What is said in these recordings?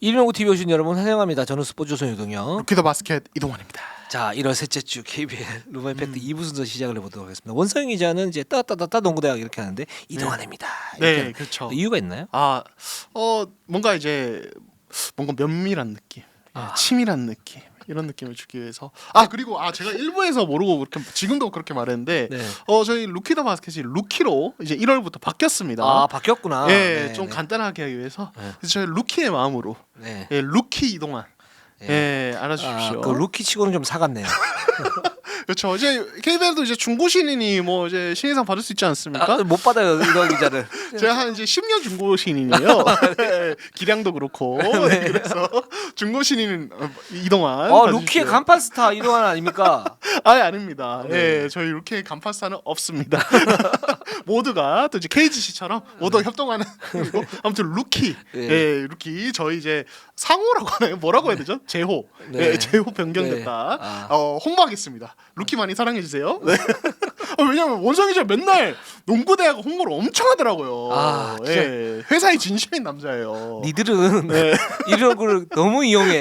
이민호구 TV 오신 여러분 환영합니다. 저는 스포츠조선 유동영. 루키더 바스켓 이동환입니다. 자, 1월 셋째 주 KBL 루머 임팩트 2부 순서 시작을 해보도록 하겠습니다. 원서영 기자는 이제 따따따따 농구대학 이렇게 하는데 이동환입니다. 네, 그렇죠. 이유가 있나요? 뭔가 이제 뭔가 면밀한 느낌, 치밀한 느낌 이런 느낌을 주기 위해서. 그리고 제가 일부에서 모르고 그렇게 지금도 그렇게 말했는데 네. 저희 루키더 바스켓이 루키로 이제 1월부터 바뀌었습니다. 바뀌었구나. 예, 네, 좀 네. 간단하게 하기 위해서 네. 그래서 저희 루키의 마음으로 네. 루키 이동환. 알아주십시오. 그 루키 치고는 좀 사갔네요. 그렇죠. 이제 KBL도 이제 중고 신인이 뭐 이제 신인상 받을 수 있지 않습니까? 못 받아요, 이동 기자를. 제가 한 이제 10년 중고 신인이에요. 기량도 그렇고. 그래서 중고 신인 이동환. 루키의 간판 스타 이동환 아닙니까? 아닙니다. 네. 저희 루키의 간판 스타는 없습니다. 모두가 또 이제 KGC처럼 모두 협동하는 그리고 아무튼 루키. 루키 저희 이제 상호라고 하나요? 뭐라고 해야 되죠? 제호. 네. 제호 변경됐다. 네. 홍보하겠습니다. 루키 많이 사랑해 주세요. 네. 왜냐면 원성이 저 맨날 농구대학 홍보를 엄청 하더라고요. 진짜. 회사의 진심인 남자예요. 니들은 이런 걸 너무 이용해.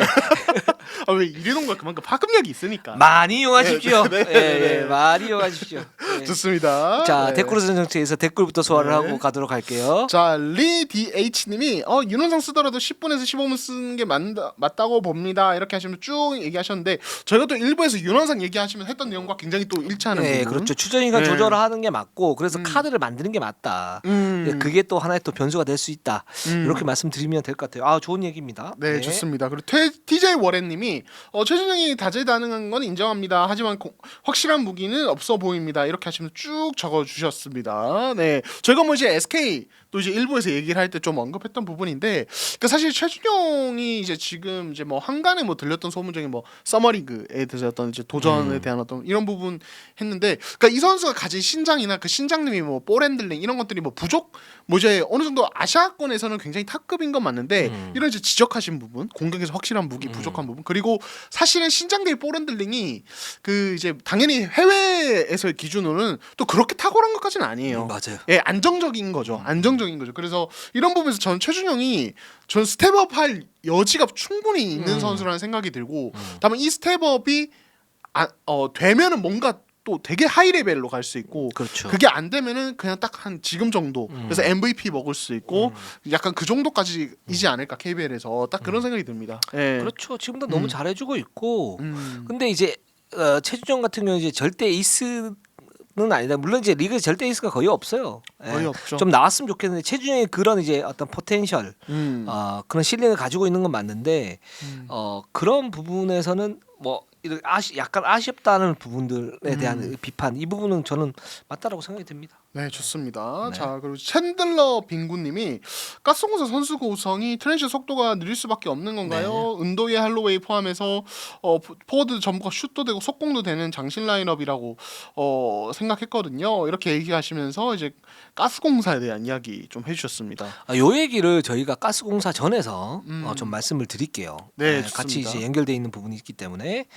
왜 이래놓은 그만큼 파급력이 있으니까. 많이 이용하십시오. 네. 많이 이용하십시오. 네. 좋습니다. 자, 댓글로 정치에서 댓글부터 소화를 하고 가도록 할게요. 자, 리 DH님이 윤원상 쓰더라도 10분에서 15분 쓰는 게 맞다고 봅니다. 이렇게 하시면 쭉 얘기하셨는데 저희가 또 일부에서 윤원상 얘기하시면 했던 내용과 굉장히 또 일치하는 네, 부분. 그렇죠. 추천인간 조절을 하는 게 맞고 그래서 카드를 만드는 게 맞다. 그게 또 하나의 또 변수가 될 수 있다. 이렇게 말씀드리면 될 것 같아요. 좋은 얘기입니다. 네, 좋습니다. 그리고 TJ 워렌님이 최준영이 다재다능한 건 인정합니다. 하지만 확실한 무기는 없어 보입니다. 이렇게 하시면 쭉 적어주셨습니다. 네, 저희가 뭐 이제 SK 또 이제 일부에서 얘기를 할 때 좀 언급했던 부분인데, 그러니까 사실 최준영이 이제 지금 이제 뭐 한간에 뭐 들렸던 소문 중에 뭐 서머리그에 대해서 어떤 이제 도전에 대한 어떤 이런 부분 했는데, 그러니까 이 선수가 가진 신장이나 그 신장림이 뭐 볼 핸들링 이런 것들이 뭐 부족, 뭐 이제 어느 정도 아시아권에서는 굉장히 탑급인 건 맞는데 이런 이제 지적하신 부분, 공격에서 확실한 무기 부족한 부분, 그리고 사실은 신장 대비 볼 핸들링이 그 이제 당연히 해외에서의 기준으로는 또 그렇게 탁월한 것까지는 아니에요. 맞아요. 안정적인 거죠. 안정적인 거죠. 그래서 이런 부분에서 저는 최준영이 전 스텝업할 여지가 충분히 있는 선수라는 생각이 들고, 다만 이 스텝업이 되면은 뭔가 또 되게 하이 레벨로 갈 수 있고, 그렇죠. 그게 안 되면은 그냥 딱 한 지금 정도, 그래서 MVP 먹을 수 있고 약간 그 정도까지이지 않을까 KBL에서 딱 그런 생각이 듭니다. 그렇죠. 지금도 너무 잘해주고 있고, 음. 근데 이제 최준영 같은 경우 이제 절대 에이스는 아니다. 물론 이제 리그에 절대 에이스가 거의 없어요. 거의 없죠. 좀 나왔으면 좋겠는데 최준영의 그런 이제 어떤 포텐셜, 그런 실력을 가지고 있는 건 맞는데, 그런 부분에서는 뭐 약간 아쉽다는 부분들에 대한 비판, 이 부분은 저는 맞다라고 생각이 듭니다. 네, 좋습니다. 네. 자, 그리고 챈들러 빙구님이 가스공사 선수 구성이 트랜시 속도가 느릴 수밖에 없는 건가요? 은도의 할로웨이 포함해서 포워드 전부가 슛도 되고 속공도 되는 장신 라인업이라고 생각했거든요. 이렇게 얘기하시면서 이제 가스공사에 대한 이야기 좀 해주셨습니다. 요 얘기를 저희가 가스공사 전에서 좀 말씀을 드릴게요. 네, 같이 좋습니다. 이제 연결돼 있는 부분이 있기 때문에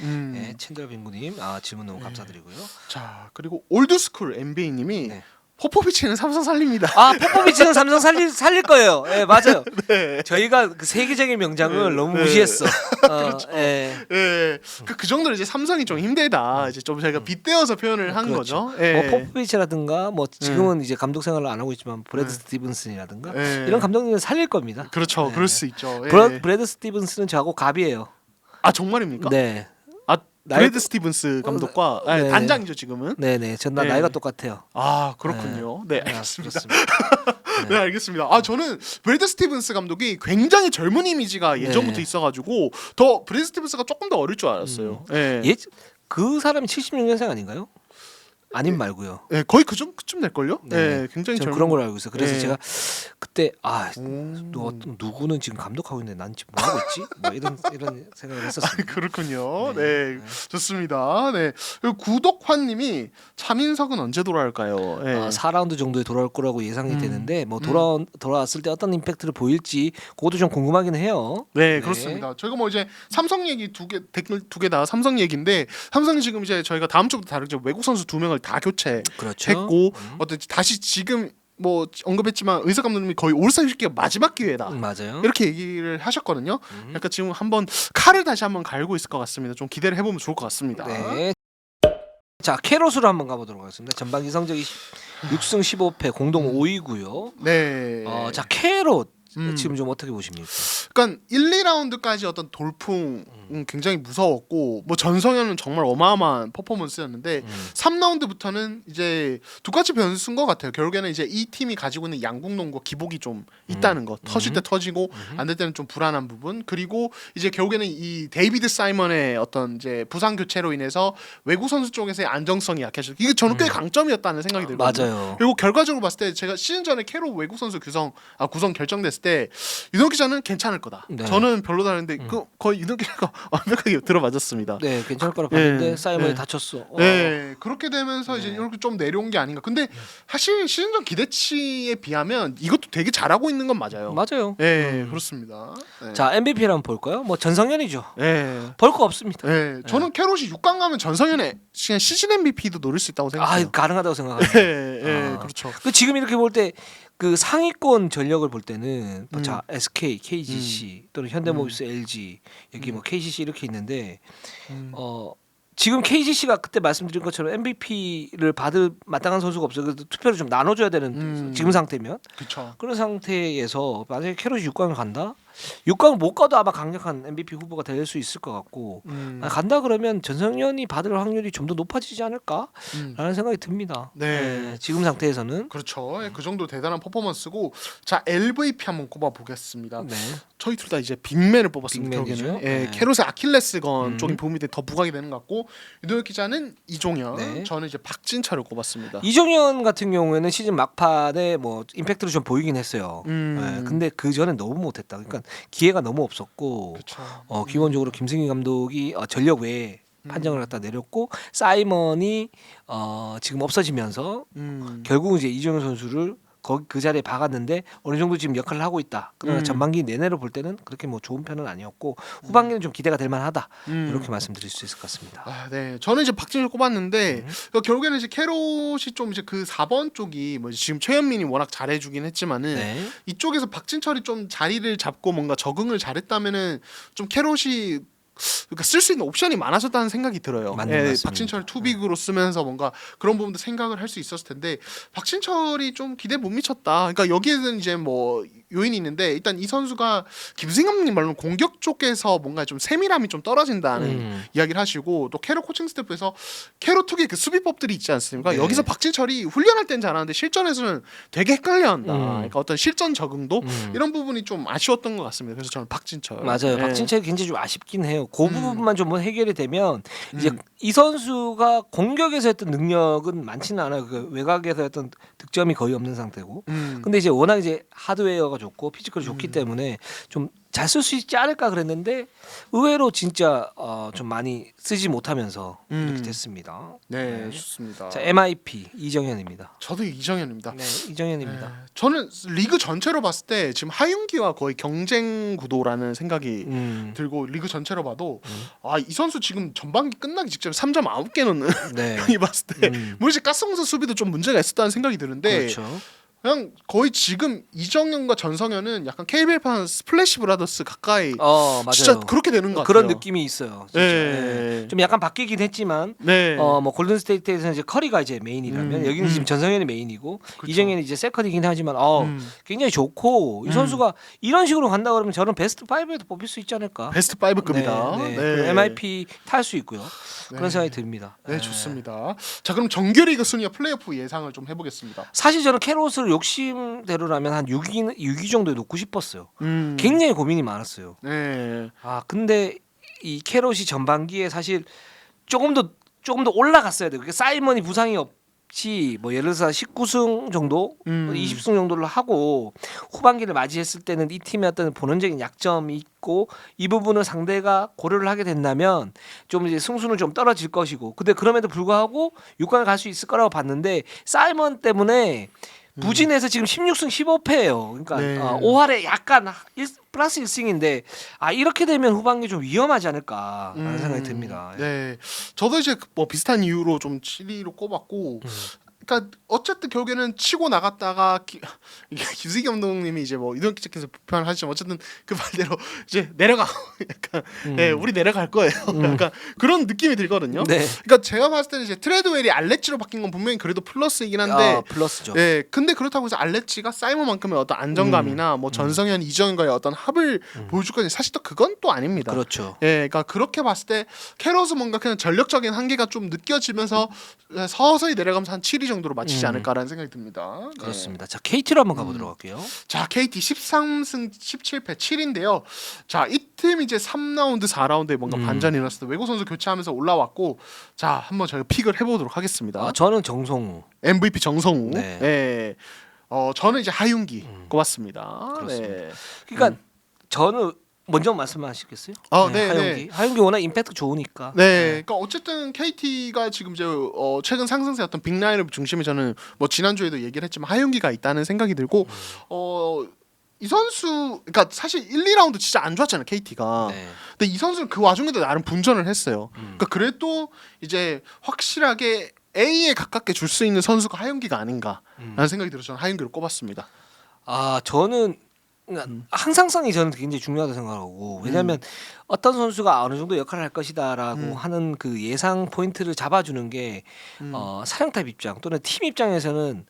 챈들러 빙구님 질문 너무 감사드리고요. 자, 그리고 올드스쿨 MBA님이 네. 포포비치는 삼성 살립니다. 포포비치는 삼성 살릴 거예요. 예, 맞아요. 네. 저희가 그 세계적인 명장을 너무 무시했어. 그렇죠. 예. 그 정도로 이제 삼성이 좀 힘들다. 이제 좀 저희가 빗대어서 표현을 한 그렇죠. 거죠. 예. 뭐 포포비치라든가 뭐 지금은 이제 감독 생활을 안 하고 있지만 브래드 스티븐슨이라든가 이런 감독님은 살릴 겁니다. 그렇죠. 그럴 수 있죠. 예. 브래드 스티븐슨은 저하고 갑이에요. 정말입니까? 네. 브래드 스티븐스 감독과 네. 단장이죠 지금은. 네네. 전 네. 나이가 똑같아요. 그렇군요. 네, 알겠습니다. 그렇습니다. 네, 알겠습니다. 저는 브래드 스티븐스 감독이 굉장히 젊은 이미지가 예전부터 있어가지고 더 브래드 스티븐스가 조금 더 어릴 줄 알았어요. 그 사람이 76년생 아닌가요? 아님 말고요. 네, 거의 그쯤 될 걸요. 네. 굉장히 전 젊은. 그런 걸 알고 있어요. 그래서 네. 제가 그때 누구는 지금 감독하고 있는데 난 지금 뭐 하고 있지? 뭐 이런 생각을 했었습니다. 그렇군요. 네, 좋습니다. 네, 그리고 구독환님이 차민석은 언제 돌아올까요? 4라운드 정도에 돌아올 거라고 예상이 되는데 뭐 돌아왔을 때 어떤 임팩트를 보일지 그것도 좀 궁금하긴 해요. 네, 그렇습니다. 저희가 뭐 이제 삼성 얘기 댓글 두 개 다 삼성 얘기인데, 삼성이 지금 이제 저희가 다음 주부터 다르죠. 외국 선수 2명을 다 교체했고 그렇죠. 어떤 다시 지금 뭐 언급했지만 의사 감독님이 거의 올스타 휴식기가 마지막 기회다. 맞아요. 이렇게 얘기를 하셨거든요. 그러니까 지금 한번 칼을 다시 한번 갈고 있을 것 같습니다. 좀 기대를 해보면 좋을 것 같습니다. 네. 자 캐롯으로 한번 가보도록 하겠습니다. 전반기 성적이 6승 15패 공동 5위고요. 네. 자 캐롯 지금 좀 어떻게 보십니까? 그러니까 1, 2라운드까지 어떤 돌풍 굉장히 무서웠고 뭐 전성현은 정말 어마어마한 퍼포먼스였는데 3라운드부터는 이제 두 가지 변수인 것 같아요. 결국에는 이제 이 팀이 가지고 있는 양궁농구 기복이 좀 있다는 것. 터질 때 터지고 안 될 때는 좀 불안한 부분. 그리고 이제 결국에는 이 데이비드 사이먼의 어떤 이제 부상 교체로 인해서 외국 선수 쪽에서의 안정성이 약해졌고 이게 저는 꽤 강점이었다는 생각이 들거든요. 맞아요. 그리고 결과적으로 봤을 때 제가 시즌 전에 캐롯 외국 선수 구성 결정됐을 때 유동 기자는 괜찮을 거다. 네. 저는 별로다는데 그 거의 유동 기자가 완벽하게 들어맞았습니다. 네, 괜찮을 거라 봤는데 네, 사이먼이 네. 다쳤어. 네, 그렇게 되면서 이제 네. 이렇게 좀 내려온 게 아닌가. 근데 사실 시즌전 기대치에 비하면 이것도 되게 잘하고 있는 건 맞아요. 맞아요. 네, 그렇습니다. 네. 자 MVP를 한번 볼까요? 뭐 전성현이죠. 네. 볼 거 없습니다. 네, 저는 캐롯이 6강 가면 전성현의 그냥 시즌 MVP도 노릴 수 있다고 아 생각해요. 가능하다고 생각합니다. 네, 네, 아. 그렇죠. 그 지금 이렇게 볼 때 그 상위권 전력을 볼 때는 뭐 음. 자 SK, KGC 또는 현대모비스, LG 여기 뭐 KCC 이렇게 있는데 지금 KGC가 그때 말씀드린 것처럼 MVP를 받을 마땅한 선수가 없어요. 그래서 투표를 좀 나눠줘야 되는 지금 상태면 그렇죠. 그런 상태에서 만약에 캐롯이 6강을 간다? 6강을 못 가도 아마 강력한 MVP 후보가 될 수 있을 것 같고 간다 그러면 전성현이 받을 확률이 좀 더 높아지지 않을까라는 생각이 듭니다. 네. 지금 상태에서는 그렇죠. 그 정도 대단한 퍼포먼스고 자 MVP 한번 꼽아보겠습니다. 네. 저희 둘 다 이제 빅맨을 뽑았습니다. 빅맨이죠. 결국에는 예, 네. 캐롯의 아킬레스건 쪽이 부분이 더 부각이 되는 것 같고 유도혁 기자는 이종현, 네. 저는 이제 박진철을 꼽았습니다. 이정현 같은 경우에는 시즌 막판에 뭐 임팩트를 좀 보이긴 했어요. 네, 근데 그 전에 너무 못했다. 그러니까 기회가 너무 없었고 그렇죠. 기본적으로 김승희 감독이 전력 외에 판정을 갖다 내렸고 사이먼이 지금 없어지면서 결국 이제 이정현 선수를 그 자리에 박았는데 어느 정도 지금 역할을 하고 있다. 그러나 전반기 내내로 볼 때는 그렇게 뭐 좋은 편은 아니었고 후반기는 좀 기대가 될 만하다. 이렇게 말씀드릴 수 있을 것 같습니다. 아, 네. 저는 이제 박진철 꼽았는데 그러니까 결국에는 이제 캐롯이 좀 이제 그 4번 쪽이 뭐 지금 최현민이 워낙 잘해주긴 했지만은 네. 이쪽에서 박진철이 좀 자리를 잡고 뭔가 적응을 잘했다면은 좀 캐롯이 그러니까 쓸 수 있는 옵션이 많아졌다는 생각이 들어요. 맞습니다. 박진철 투빅으로 쓰면서 뭔가 그런 부분도 생각을 할 수 있었을 텐데 박진철이 좀 기대 못 미쳤다. 그러니까 여기에는 이제 뭐 요인이 있는데 일단 이 선수가 김승희 감독님 말로는 공격 쪽에서 뭔가 좀 세밀함이 좀 떨어진다는 이야기를 하시고 또 캐롯 코칭 스태프에서 캐롯 특유의 그 수비법들이 있지 않습니까? 네. 여기서 박진철이 훈련할 땐 잘하는데 실전에서는 되게 헷갈려한다. 그러니까 어떤 실전 적응도 이런 부분이 좀 아쉬웠던 것 같습니다. 그래서 저는 박진철. 맞아요. 네. 박진철이 굉장히 좀 아쉽긴 해요. 그 부분만 좀 해결이 되면 이제 이 선수가 공격에서 했던 능력은 많지는 않아요. 그 외곽에서 했던 득점이 거의 없는 상태고. 근데 이제 워낙 이제 하드웨어가 좋고 피지컬이 좋기 때문에 좀 잘 쓸 수 있지 않을까 그랬는데 의외로 진짜 좀 많이 쓰지 못하면서 이렇게 됐습니다. 네, 좋습니다. 자 MIP 이정현입니다. 저도 이정현입니다. 네, 이정현입니다. 네, 저는 리그 전체로 봤을 때 지금 하윤기와 거의 경쟁 구도라는 생각이 들고 리그 전체로 봐도 이 선수 지금 전반기 끝나기 직전에 3점 9개 넣는 네. 형이 봤을 때 물론 이제 가스공사 수비도 좀 문제가 있었다는 생각이 드는데 그렇죠. 그냥 거의 지금 이정현과 전성현은 약간 KBL판 스플래시 브라더스 가까이 맞아요. 진짜 그렇게 되는 것 같아요. 그런 느낌이 있어요. 진짜. 네. 네. 좀 약간 바뀌긴 했지만 네. 뭐 골든 스테이트에서는 이제 커리가 이제 메인이라면 여기는 지금 전성현이 메인이고 그쵸. 이정현이 이제 세컨이긴 하지만 굉장히 좋고 이 선수가 이런 식으로 간다 그러면 저는 베스트 5에도 뽑힐 수 있지 않을까? 베스트 5급입니다. 네, 네. 그리고 MIP 탈 수 있고요. 그런 생각이 듭니다. 네, 좋습니다. 자, 그럼 정규리그 순위와 플레이오프 예상을 좀 해보겠습니다. 사실 저는 캐롯을 욕심대로라면 한 6위 정도에 놓고 싶었어요. 굉장히 고민이 많았어요. 네. 근데 이 캐롯이 전반기에 사실 조금 더 올라갔어야 돼요. 그러니까 사이먼이 부상이 없이 뭐 예를 들어서 19승 정도, 20승 정도를 하고 후반기를 맞이했을 때는 이 팀의 어떤 본원적인 약점이 있고 이 부분을 상대가 고려를 하게 된다면 좀 이제 승수는 좀 떨어질 것이고 근데 그럼에도 불구하고 6강을 갈 수 있을 거라고 봤는데 사이먼 때문에 부진해서 지금 16승 15패예요. 그러니까 네. 5할에 약간 플러스 1승인데 이렇게 되면 후반기 좀 위험하지 않을까라는 생각이 듭니다. 네, 저도 이제 뭐 비슷한 이유로 좀 7위로 꼽았고 그러니까 어쨌든 결국에는 치고 나갔다가 이게 김승기 감독님이 이제 뭐 이동 기자께서 비판을 하시지만 어쨌든 그 말대로 이제 내려가고 약간 예, 우리 내려갈 거예요. 약간 그런 느낌이 들거든요. 네. 그러니까 제가 봤을 때는 이제 트레드웰이 알레치로 바뀐 건 분명히 그래도 플러스이긴 한데 플러스죠. 예, 근데 그렇다고 해서 알레치가 사이먼만큼의 어떤 안정감이나 뭐 전성현 이정현과의 어떤 합을 보여줄 건 사실 또 그건 또 아닙니다. 그렇죠. 예, 그러니까 그렇게 봤을 때 캐롯은 뭔가 그냥 전력적인 한계가 좀 느껴지면서 서서히 내려가면서 한 7위 정도로 마치지 않을까라는 생각이 듭니다. 네. 그렇습니다. 자, KT로 한번 가보도록 할게요. 자, KT 13승 17패 7인데요. 자, 이 팀 이제 3라운드, 4라운드에 뭔가 반전이 일어났을 때 외국 선수 교체하면서 올라왔고, 자, 한번 저희가 픽을 해보도록 하겠습니다. 저는 정성우. MVP 정성우. 네. 네. 저는 이제 하윤기 꼽았습니다. 그렇습니다. 네. 그러니까 저는 먼저 말씀하시겠어요? 네, 하윤기. 하윤기 워낙 임팩트 좋으니까. 네, 그러니까 어쨌든 KT가 지금 이제 최근 상승세였던 빅라인을 중심에 저는 뭐 지난주에도 얘기를 했지만 하윤기가 있다는 생각이 들고 이 선수 그러니까 사실 1, 2라운드 진짜 안 좋았잖아요 KT가. 네. 근데 이 선수는 그 와중에도 나름 분전을 했어요. 그러니까 그래도 이제 확실하게 A에 가깝게 줄 수 있는 선수가 하윤기가 아닌가라는 생각이 들어서 저는 하윤기를 꼽았습니다. 저는 그러니까 항상성이 저는 굉장히 중요하다고 생각하고 왜냐하면 어떤 선수가 어느 정도 역할을 할 것이다라고 하는 그 예상 포인트를 잡아주는 게 사령탑 입장 또는 팀 입장에서는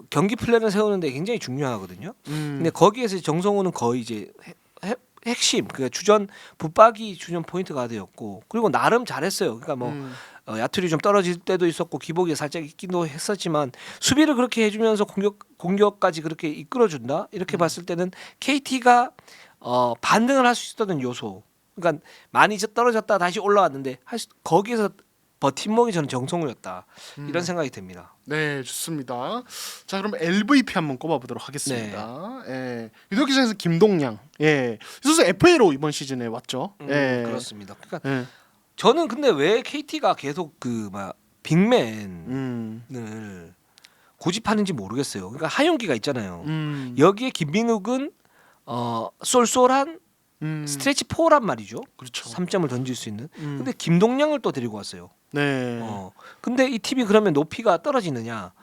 경기 플랜을 세우는데 굉장히 중요하거든요. 근데 거기에서 정성호는 거의 이제 핵심 그러니까 주전 붙박이 주전 포인트 가드였고 그리고 나름 잘했어요. 그러니까 뭐 야투리 좀 떨어질 때도 있었고 기복이 살짝 있기도 했었지만 수비를 그렇게 해주면서 공격까지 그렇게 이끌어준다 이렇게 봤을 때는 KT가 반등을 할 수 있었던 요소 그러니까 많이 떨어졌다 다시 올라왔는데 거기에서 버팀목이 저는 정성우였다 이런 생각이 듭니다. 네, 좋습니다. 자, 그럼 MVP 한번 꼽아보도록 하겠습니다. 예, 유독 기장에서 김동량. 예, 이 선수 FA로 이번 시즌에 왔죠. 예, 그렇습니다. 그러니까 예. 저는 근데 왜 KT가 계속 그 빅맨을 고집하는지 모르겠어요. 그러니까 하윤기가 있잖아요. 여기에 김민욱은 쏠쏠한 스트레치 4란 말이죠. 그렇죠. 3점을 던질 수 있는. 근데 김동량을 또 데리고 왔어요. 네. 근데 이 팀이 그러면 높이가 떨어지느냐?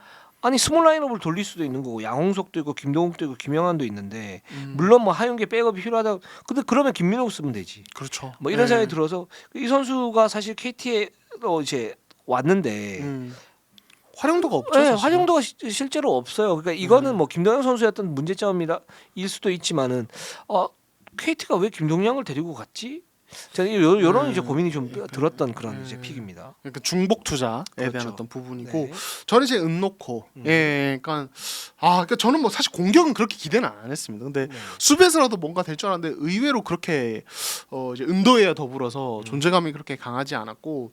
아니 스몰 라인업을 돌릴 수도 있는 거고 양홍석도 있고 김동욱도 있고 김영환도 있는데 물론 뭐 하윤기 백업이 필요하다. 근데 그러면 김민욱 쓰면 되지. 그렇죠. 뭐 이런 생각이 들어서 이 선수가 사실 KT에로 이제 왔는데 활용도가 없죠. 네, 사실은. 활용도가 실제로 없어요. 그러니까 이거는 뭐 김동현 선수였던 문제점이라 일 수도 있지만은 KT가 왜 김동량을 데리고 갔지? 저는 이런 이제 고민이 좀 들었던 그런 이제 픽입니다. 그러니까 중복 투자에 그렇죠. 대한 어떤 부분이고 네. 저는 이제 은놓고 그러니까 그러니까 저는 뭐 사실 공격은 그렇게 기대는 안 했습니다. 근데 수비에서라도 뭔가 될 줄 알았는데 의외로 그렇게 이제 은도에 더불어서 존재감이 그렇게 강하지 않았고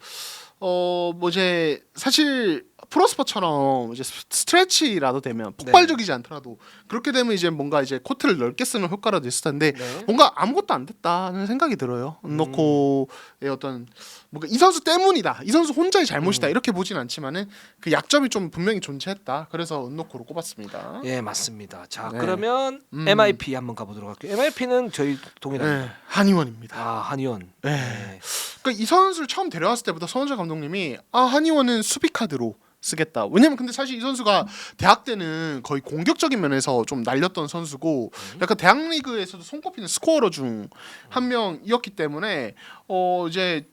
뭐 이제 사실 프로스퍼처럼 이제 스트레치라도 되면 폭발적이지 않더라도 그렇게 되면 이제 뭔가 이제 코트를 넓게 쓰는 효과라도 있을 텐데 뭔가 아무것도 안 됐다는 생각이 들어요. 은놓고의 어떤 뭔가 이 선수 때문이다, 이 선수 혼자의 잘못이다 이렇게 보진 않지만은 그 약점이 좀 분명히 존재했다. 그래서 은놓고로 꼽았습니다. 예, 맞습니다. 자, 네. 그러면 MIP 한번 가보도록 할게요. MIP는 저희 동일합니다. 네, 한의원입니다. 한의원. 네. 네. 그러니까 이 선수를 처음 데려왔을 때부터 손흥민 감독님이 한의원은 수비 카드로 쓰겠다. 왜냐면 근데 사실 이 선수가 대학 때는 거의 공격적인 면에서 좀 날렸던 선수고 약간 대학 리그에서도 손꼽히는 스코어러 중 한 명이었기 때문에 이제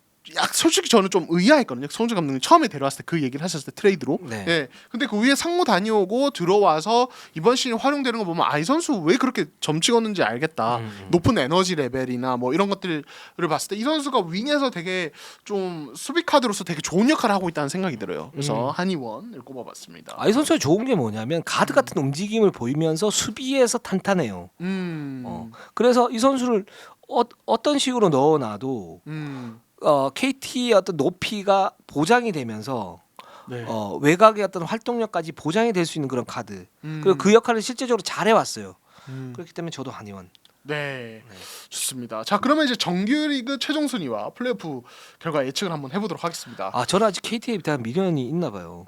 솔직히 저는 좀 의아했거든요. 손흥민 감독님 처음에 데려왔을 때 그 얘기를 하셨을 때 트레이드로. 네. 예. 근데 그 위에 상무 다녀오고 들어와서 이번 시즌 활용되는 거 보면 이 선수 왜 그렇게 점 찍었는지 알겠다. 높은 에너지 레벨이나 뭐 이런 것들을 봤을 때 이 선수가 윙에서 되게 좀 수비 카드로서 되게 좋은 역할을 하고 있다는 생각이 들어요. 그래서 한의원을 꼽아봤습니다. 이 선수가 좋은 게 뭐냐면 가드 같은 움직임을 보이면서 수비에서 탄탄해요. 그래서 이 선수를 어떤 식으로 넣어놔도 KT의 어떤 높이가 보장이 되면서 네. 외곽의 어떤 활동력까지 보장이 될 수 있는 그런 카드. 그리고 그 역할을 실제적으로 잘 해왔어요. 그렇기 때문에 저도 한의원. 네. 좋습니다. 자, 그러면 이제 정규리그 최종 순위와 플레이오프 결과 예측을 한번 해보도록 하겠습니다. 저는 아직 KT에 대한 미련이 있나 봐요.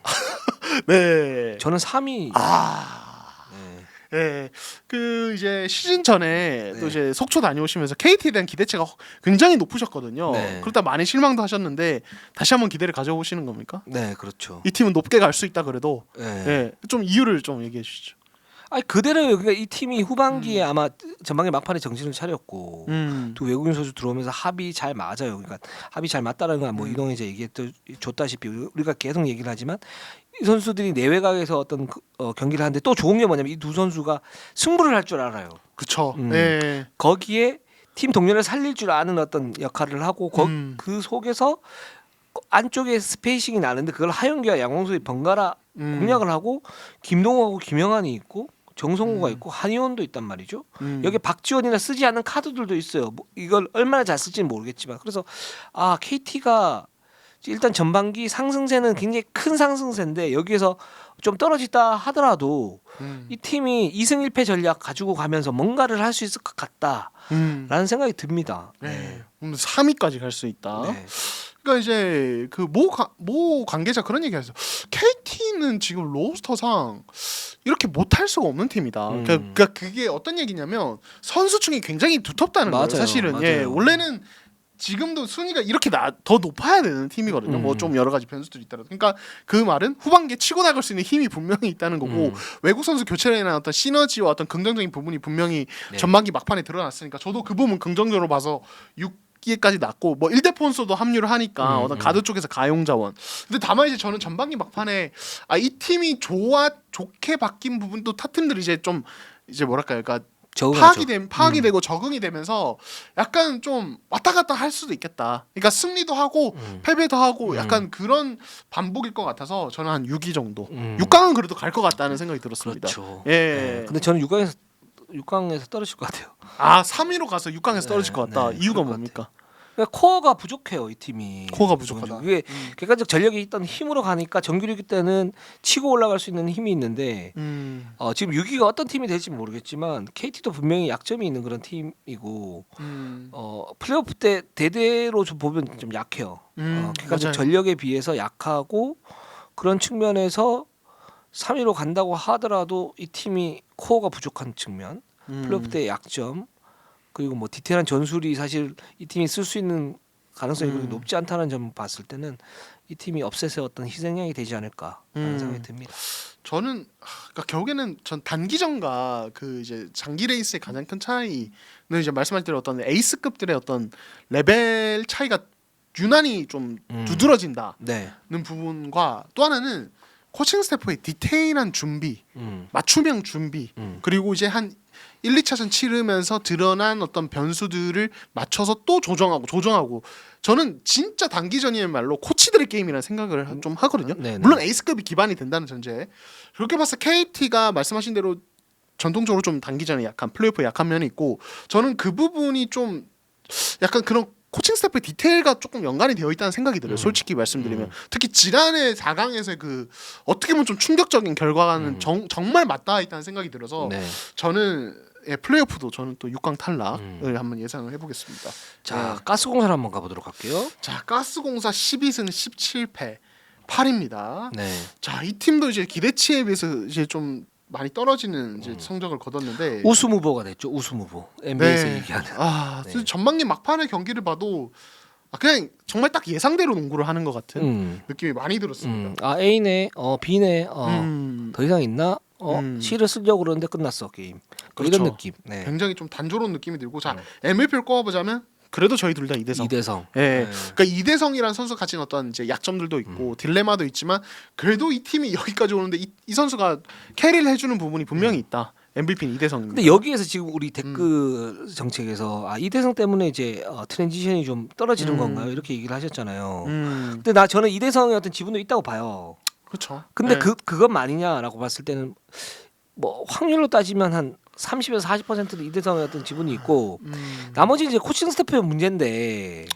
네. 저는 3위. 네. 예, 그 이제 시즌 전에 네. 또 이제 속초 다녀오시면서 KT에 대한 기대치가 굉장히 높으셨거든요. 네. 그러다 많이 실망도 하셨는데 다시 한번 기대를 가져보시는 겁니까? 네, 그렇죠. 이 팀은 높게 갈 수 있다 그래도 네. 예, 좀 이유를 좀 얘기해 주시죠. 아니 그대로요. 그러니까 이 팀이 후반기에 아마 전반기 막판에 정신을 차렸고 두 외국인 선수 들어오면서 합이 잘 맞아요. 그러니까 합이 잘 맞다라는 건 뭐 이동희자 얘기했다시피 우리가 계속 얘기를 하지만 이 선수들이 내외곽에서 어떤 경기를 하는데 또 좋은 게 뭐냐면 이 두 선수가 승부를 할 줄 알아요. 그쵸. 음. 예. 거기에 팀 동료를 살릴 줄 아는 어떤 역할을 하고 그 속에서 안쪽에 스페이싱이 나는데 그걸 하윤기와 양홍석이 번갈아 공략을 하고 김동호하고 김영환이 있고 정성우가 있고 한의원도 있단 말이죠. 여기 박지원이나 쓰지 않는 카드들도 있어요. 뭐 이걸 얼마나 잘 쓸지는 모르겠지만 그래서 KT가 일단 전반기 상승세는 굉장히 큰 상승세인데 여기에서 좀 떨어지다 하더라도 이 팀이 2승 1패 전략 가지고 가면서 뭔가를 할 수 있을 것 같다라는 생각이 듭니다. 네. 3위까지 갈 수 있다. 네. 그러니까 이제 그 모 관계자 그런 얘기했어요. KT는 지금 로스터상 이렇게 못할 수가 없는 팀이다. 그러니까 그게 어떤 얘기냐면 선수층이 굉장히 두텁다는 거예요. 맞아요. 사실은 맞아요. 예, 원래는 지금도 순위가 이렇게 더 높아야 되는 팀이거든요. 뭐 좀 여러 가지 변수들이 있더라도. 그러니까 그 말은 후반기에 치고 나갈 수 있는 힘이 분명히 있다는 거고 외국 선수 교체에 대한 어떤 시너지와 어떤 긍정적인 부분이 분명히 네. 전반기 막판에 드러났으니까 저도 그 부분 긍정적으로 봐서 6기까지 났고 뭐 일대폰소도 합류를 하니까 어떤 가드 쪽에서 가용 자원. 근데 다만 이제 저는 전반기 막판에 이 팀이 좋게 바뀐 부분도 타 팀들이 이제 좀 이제 뭐랄까요, 그러니까 파악이 되고 적응이 되면서 약간 좀 왔다 갔다 할 수도 있겠다. 그러니까 승리도 하고 패배도 하고 약간 그런 반복일 것 같아서 저는 한 6위 정도. 6강은 그래도 갈 것 같다는 생각이 들었습니다. 그렇죠. 예. 네. 근데 저는 6강에서 떨어질 것 같아요. 3위로 가서 6강에서 떨어질 것 같다. 네, 이유가 그럴 것 뭡니까? 그러니까 코어가 부족해요 이 팀이. 코어가 부족하다. 이게 객관적 전력이 있던 힘으로 가니까 정규리그 때는 치고 올라갈 수 있는 힘이 있는데 지금 6위가 어떤 팀이 될지 모르겠지만 KT도 분명히 약점이 있는 그런 팀이고 플레이오프 때 대대로 좀 보면 좀 약해요. 객관적 전력에 비해서 약하고 그런 측면에서 3위로 간다고 하더라도 이 팀이 코어가 부족한 측면, 플레이오프 때 약점. 그리고 뭐 디테일한 전술이 사실 이 팀이 쓸 수 있는 가능성이 그렇게 높지 않다는 점 봤을 때는 이 팀이 업셋의 어떤 희생양이 되지 않을까 하는 생각이 듭니다. 저는 그러니까 결국에는 전 단기전과 그 이제 장기 레이스의 가장 큰 차이는 이제 말씀하신 대로 어떤 에이스급들의 어떤 레벨 차이가 유난히 좀 두드러진다는 네. 부분과 또 하나는 코칭 스태프의 디테일한 준비, 맞춤형 준비, 그리고 이제 한 1, 2차전 치르면서 드러난 어떤 변수들을 맞춰서 또 조정하고 저는 진짜 단기전이야말로 코치들의 게임이라는 생각을 좀 하거든요. 네네. 물론 에이스급이 기반이 된다는 전제. 그렇게 봐서 KT가 말씀하신 대로 전통적으로 좀 단기전에 약한 플레이오프에 약한 면이 있고 저는 그 부분이 좀 약간 그런 코칭 스태프의 디테일과 조금 연관이 되어 있다는 생각이 들어요. 솔직히 말씀드리면 특히 지난해 4강에서의 그 어떻게 보면 좀 충격적인 결과는 정말 맞닿아 있다는 생각이 들어서 네. 저는 플레이오프도 저는 또 6강 탈락을 한번 예상을 해보겠습니다. 자, 가스공사를 한번 가보도록 할게요. 자, 가스공사 12승 17패 8입니다. 네. 자, 이 팀도 이제 기대치에 비해서 이제 좀 많이 떨어지는 이제 성적을 거뒀는데 우승 후보가 됐죠. 우승 후보. NBA에서 얘기하는. 네. 전반기 막판의 경기를 봐도 그냥 정말 딱 예상대로 농구를 하는 것 같은 느낌이 많이 들었습니다. A네, B네, 더 이상 있나? C를 쓰려고 그러는데 끝났어 게임. 그렇죠. 이런 느낌. 네. 굉장히 좀 단조로운 느낌이 들고 자 MVP를 꼽아보자면 그래도 저희 둘 다 이대성. 이대성. 예. 네. 그러니까 이대성이라는 선수 가진 어떤 이제 약점들도 있고 딜레마도 있지만 그래도 이 팀이 여기까지 오는데 이 선수가 캐리를 해주는 부분이 분명히 있다. MVP는 이대성입니다. 근데 여기에서 지금 우리 댓글 정책에서 이대성 때문에 이제 트랜지션이 좀 떨어지는 건가요? 이렇게 얘기를 하셨잖아요. 근데 저는 이대성의 어떤 지분도 있다고 봐요. 그렇죠. 근데 네. 그건 말이냐라고 봤을 때는 뭐 확률로 따지면 한 30에서 40%는 이대성의 어떤 지분이 있고 나머지 이제 코칭 스태프의 문제인데,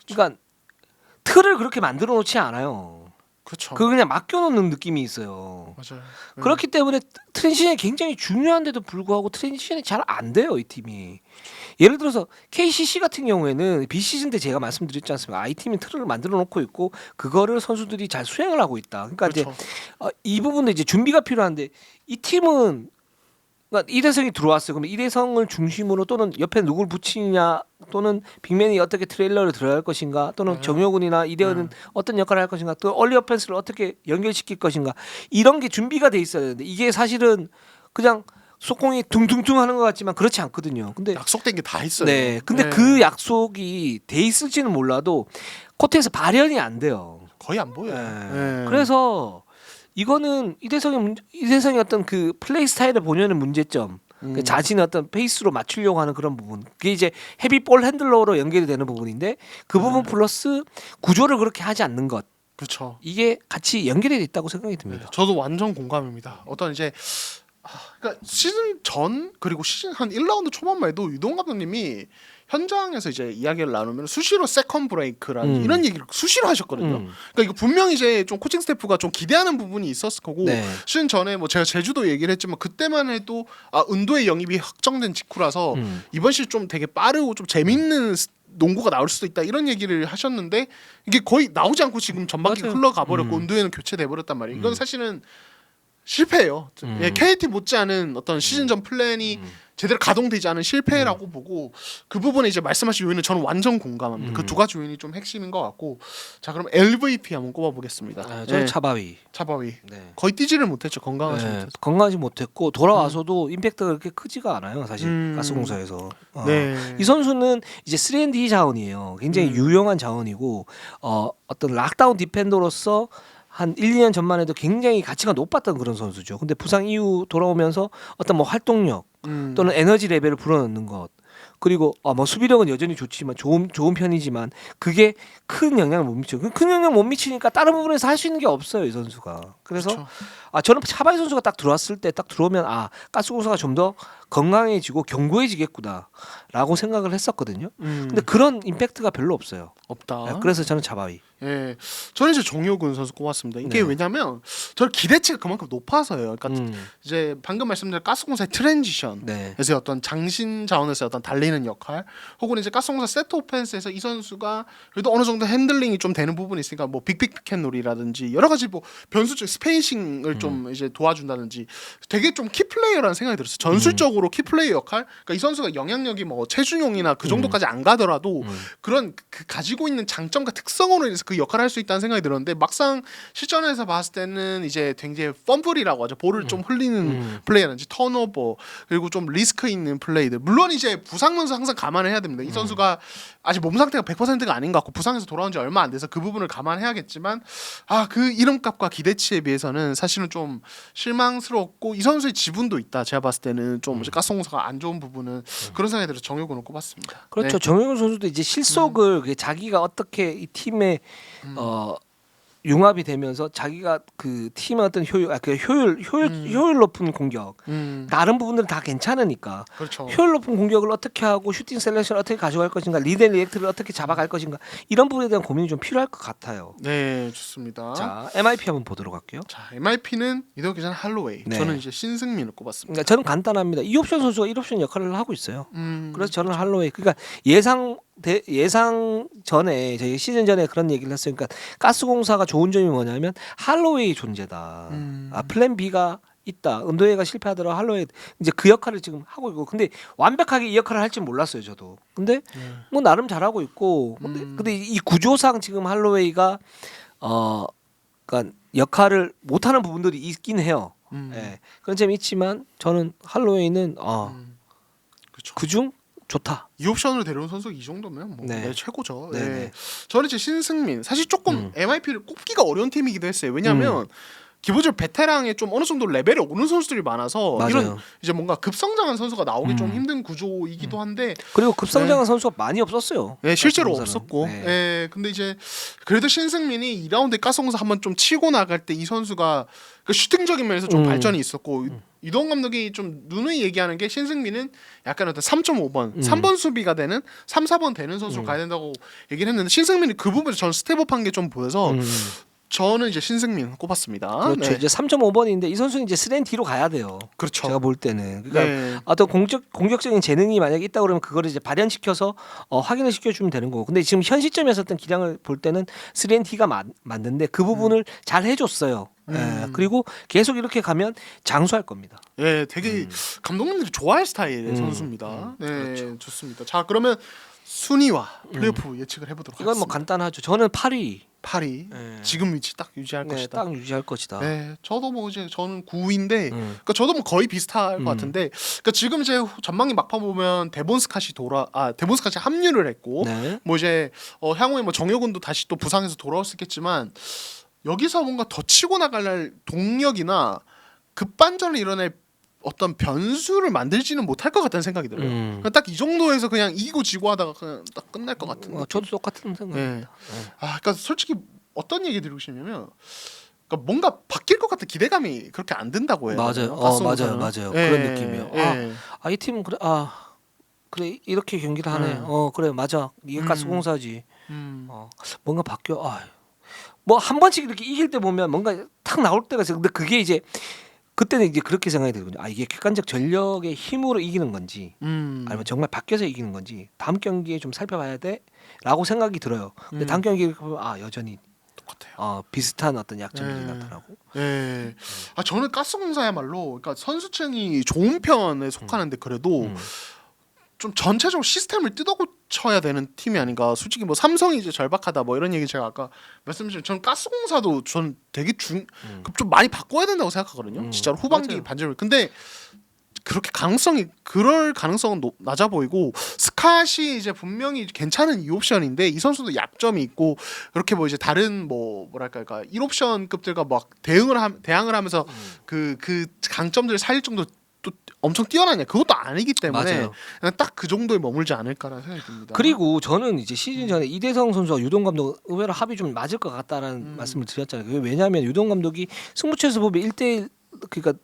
그러니까 틀을 그렇게 만들어 놓지 않아요. 그렇죠. 그걸 그냥 맡겨놓는 느낌이 있어요. 맞아요. 그렇기 때문에 트랜지션이 굉장히 중요한데도 불구하고 트랜지션이 잘 안 돼요 이 팀이. 예를 들어서 KCC 같은 경우에는 비시즌 때 제가 말씀드렸지 않습니까? 이 팀이 틀을 만들어 놓고 있고 그거를 선수들이 잘 수행을 하고 있다. 그러니까 그렇죠. 이제 이 부분도 이제 준비가 필요한데 이 팀은 그러니까 이대성이 들어왔어요. 그럼 이대성을 중심으로 또는 옆에 누굴 붙이냐 또는 빅맨이 어떻게 트레일러를 들어갈 것인가 또는 정효군이나 이대현은 어떤 역할을 할 것인가 또 얼리 어펜스를 어떻게 연결시킬 것인가 이런 게 준비가 돼 있어야 되는데 이게 사실은 그냥 속공이 둥둥둥 하는 것 같지만 그렇지 않거든요. 근데 약속된 게 다 있어요. 네, 근데 네. 그 약속이 돼 있을지는 몰라도 코트에서 발현이 안 돼요. 거의 안 보여요. 네. 그래서 이거는 이대성의 어떤 그 플레이 스타일의 본연의 문제점, 그 자신의 어떤 페이스로 맞추려고 하는 그런 부분, 그게 이제 헤비볼 핸들러로 연결이 되는 부분인데 그 부분 플러스 구조를 그렇게 하지 않는 것, 그렇죠. 이게 같이 연결이 돼 있다고 생각이 듭니다. 저도 완전 공감입니다. 어떤 이제 그러니까 시즌 전 그리고 시즌 한 1라운드 초반만 해도 유동 감독님이 현장에서 이제 이야기를 나누면 수시로 세컨 브레이크라는 이런 얘기를 수시로 하셨거든요. 그러니까 이거 분명히 이제 좀 코칭 스태프가 좀 기대하는 부분이 있었을 거고 네. 시즌 전에 뭐 제가 제주도 얘기를 했지만 그때만 해도 은도의 영입이 확정된 직후라서 이번 시즌 좀 되게 빠르고 좀 재밌는 농구가 나올 수도 있다 이런 얘기를 하셨는데 이게 거의 나오지 않고 지금 전반기 맞아요. 흘러가 버렸고 은도에는 교체돼 버렸단 말이에요. 이건 사실은 실패예요. 예, KT 못지않은 어떤 시즌 전 플랜이 제대로 가동되지 않은 실패라고 보고 그 부분에 이제 말씀하신 요인은 저는 완전 공감합니다. 그 두 가지 요인이 좀 핵심인 것 같고 자 그럼 MVP 한번 꼽아보겠습니다. 저는 차바위. 차바위 네. 거의 뛰지를 못했죠. 건강하지 네, 못해서. 건강하지 못했고 돌아와서도 임팩트가 그렇게 크지가 않아요. 사실 음. 가스공사에서. 네. 이 선수는 이제 3&D 자원이에요. 굉장히 유용한 자원이고 어떤 락다운 디펜더로서 한 1, 2년 전만 해도 굉장히 가치가 높았던 그런 선수죠. 근데 부상 이후 돌아오면서 어떤 뭐 활동력 또는 에너지 레벨을 불어넣는 것 그리고 뭐 수비력은 여전히 좋지만 좋은 편이지만 그게 큰 영향을 못 미쳐요. 큰 영향 못 미치니까 다른 부분에서 할 수 있는 게 없어요, 이 선수가. 그래서 그렇죠. 저는 차바이 선수가 딱 들어왔을 때 딱 들어오면 가스공사가 좀 더 건강해지고 견고해지겠구나라고 생각을 했었거든요. 근데 그런 임팩트가 별로 없어요. 없다. 네, 그래서 저는 차바위. 예, 저는 이제 정효근 선수 꼽았습니다. 이게 네. 왜냐면 저는 기대치가 그만큼 높아서요. 그러니까 이제 방금 말씀드린 가스공사의 트랜지션, 네. 그래서 어떤 장신 자원에서 어떤 달리는 역할, 혹은 이제 가스공사 세트 오펜스에서 이 선수가 그래도 어느 정도 핸들링이 좀 되는 부분이 있으니까 뭐 빅픽앤롤이라든지 여러 가지 뭐 변수적 스페이싱을 좀 이제 도와준다든지 되게 좀 키플레이어라는 생각이 들었어요. 전술적으로 키플레이어 역할, 그러니까 이 선수가 영향력이 뭐 최준용이나 그 정도까지 안 가더라도 그런 그 가지고 있는 장점과 특성으로 인해서 그 역할을 할 수 있다는 생각이 들었는데 막상 실전에서 봤을 때는 이제 굉장히 펌블이라고 하죠. 볼을 좀 흘리는 플레이라든지 턴오버 그리고 좀 리스크 있는 플레이들. 물론 이제 부상면서 항상 감안해야 됩니다. 이 선수가 아직 몸 상태가 100%가 아닌 것 같고 부상에서 돌아온 지 얼마 안 돼서 그 부분을 감안해야겠지만 그 이름값과 기대치에 비해서는 사실은 좀 실망스럽고 이 선수의 지분도 있다. 제가 봤을 때는 좀 이제 가스공사가 안 좋은 부분은 그런 생각이 들어서 정효근을 꼽았습니다. 그렇죠. 네. 정효근 선수도 이제 실속을 그게 자기가 어떻게 이 팀에 융합이 되면서 자기가 그 팀의 어떤 효율 높은 공격 다른 부분들은 다 괜찮으니까 그렇죠. 효율 높은 공격을 어떻게 하고 슈팅 셀렉션을 어떻게 가져갈 것인가 리드 앤 리액트를 어떻게 잡아갈 것인가 이런 부분에 대한 고민이 좀 필요할 것 같아요. 네, 좋습니다. 자, MIP 한번 보도록 할게요. 자, MIP는 이덕 기자 할로웨이. 네. 저는 이제 신승민을 꼽았습니다. 그러니까 저는 간단합니다. 2옵션 선수가 1옵션 역할을 하고 있어요. 그래서 저는 할로웨이. 그러니까 예상 전에 저희 시즌 전에 그런 얘기를 했어요. 그러니까 가스공사가 좋은 점이 뭐냐면 할로웨이 존재다. 플랜 B가 있다. 은도회가 실패하더라도 할로웨이 이제 그 역할을 지금 하고 있고 근데 완벽하게 이 역할을 할 줄 몰랐어요, 저도. 근데 뭐 나름 잘하고 있고 근데 이 구조상 지금 할로웨이가 그러니까 역할을 못 하는 부분들이 있긴 해요. 예. 그런 점이 있지만 저는 할로웨이는 그렇죠. 그중 좋다. 이 옵션으로 데려온 선수가 이 정도면 뭐 네. 최고죠. 네네. 네. 저는 이제 신승민 사실 조금 MIP를 꼽기가 어려운 팀이기도 했어요. 왜냐하면 기본적으로 베테랑에 좀 어느 정도 레벨이 오는 선수들이 많아서 맞아요. 이런 이제 뭔가 급성장한 선수가 나오기 좀 힘든 구조이기도 한데 그리고 급성장한 선수가 많이 없었어요. 네, 실제로 가스공사는. 없었고, 네. 네, 근데 이제 그래도 신승민이 2라운드에 가스공사 한번 좀 치고 나갈 때 이 선수가 그 슈팅적인 면에서 좀 발전이 있었고 이동 감독이 좀 누누이 얘기하는 게 신승민은 약간 어떤 3.5번, 3번 수비가 되는 3, 4번 되는 선수로 가야 된다고 얘기를 했는데 신승민이 그 부분에서 저는 스텝업한 게 좀 보여서 저는 이제 신승민 꼽았습니다. 그렇죠. 네. 이제 3.5번인데 이 선수는 이제 3&D로 가야 돼요. 그렇죠. 제가 볼 때는. 그러니까 네. 어떤 공격적인 재능이 만약에 있다 그러면 그거를 이제 발현시켜서 확인을 시켜주면 되는 거고. 근데 지금 현 시점에서 어떤 기량을 볼 때는 3&D가 맞는데 그 부분을 잘 해줬어요. 예, 그리고 계속 이렇게 가면 장수할 겁니다. 예, 되게 감독님들이 좋아할 스타일의 선수입니다. 네, 그렇죠. 좋습니다. 자, 그러면 순위와 플레이오프 예측을 해보도록 이건 뭐 하겠습니다. 간단하죠. 저는 8위. 8위 네. 지금 위치 딱 유지할 네, 것이다. 딱 유지할 것이다. 네, 저도 뭐 이제 저는 9위인데, 음. 그러니까 저도 뭐 거의 비슷할 것 같은데, 그러니까 지금 이제 전반기 막판 보면 데본스캇이 데본스캇이 합류를 했고, 네. 뭐 이제 향후에 뭐 정효근도 다시 또 부상해서 돌아올 수 있겠지만 여기서 뭔가 더 치고 나갈 동력이나 급반전을 이뤄낼 어떤 변수를 만들지는 못할 것 같다는 생각이 들어요. 딱 이 정도에서 그냥 이기고 지고 하다가 그냥 딱 끝날 것 같은. 저도 똑같은 생각입니다. 네. 그러니까 솔직히 어떤 얘기 드리고 싶냐면, 그러니까 뭔가 바뀔 것 같은 기대감이 그렇게 안 든다고 해요. 맞아요. 맞아요. 예, 그런 느낌이에요. 예. 이 팀은 그래. 그래 이렇게 경기를 하네. 그래 맞아. 이게 가스공사지. 뭔가 바뀌어. 뭐 한 번씩 이렇게 이길 때 보면 뭔가 탁 나올 때가 있어요. 근데 그게 이제 그때는 이제 그렇게 생각이 들거든요. 이게 객관적 전력의 힘으로 이기는 건지 아니면 정말 바뀌어서 이기는 건지 다음 경기에 좀 살펴봐야 돼라고 생각이 들어요. 근데 다음 경기를 보면 여전히 똑같아요. 비슷한 어떤 약점들이 나타나고. 예. 저는 가스공사야말로 그러니까 선수층이 좋은 편에 속하는데 그래도 좀 전체적으로 시스템을 뜯어고쳐야 되는 팀이 아닌가. 솔직히 뭐 삼성이 이제 절박하다 뭐 이런 얘기 제가 아까 말씀드린 저는 가스공사도 전 되게 좀 많이 바꿔야 된다고 생각하거든요. 진짜로 후반기 맞아요. 반전을. 근데 그렇게 그럴 가능성은 낮아 보이고 스캇이 이제 분명히 괜찮은 2옵션인데 이 선수도 약점이 있고 그렇게 뭐 이제 다른 뭐 뭐랄까 그러니까 1옵션급들과 막 대항을 하면서 그 강점들을 살릴 정도 또 엄청 뛰어나냐 그것도 아니기 때문에 맞아요. 딱 그 정도에 머물지 않을까라는 생각이 듭니다. 그리고 저는 이제 시즌 전에 이대성 선수와 유동 감독 의외로 합이 좀 맞을 것 같다라는 말씀을 드렸잖아요. 그게 왜냐하면 유동 감독이 승부처에서 보면 1대1 그러니까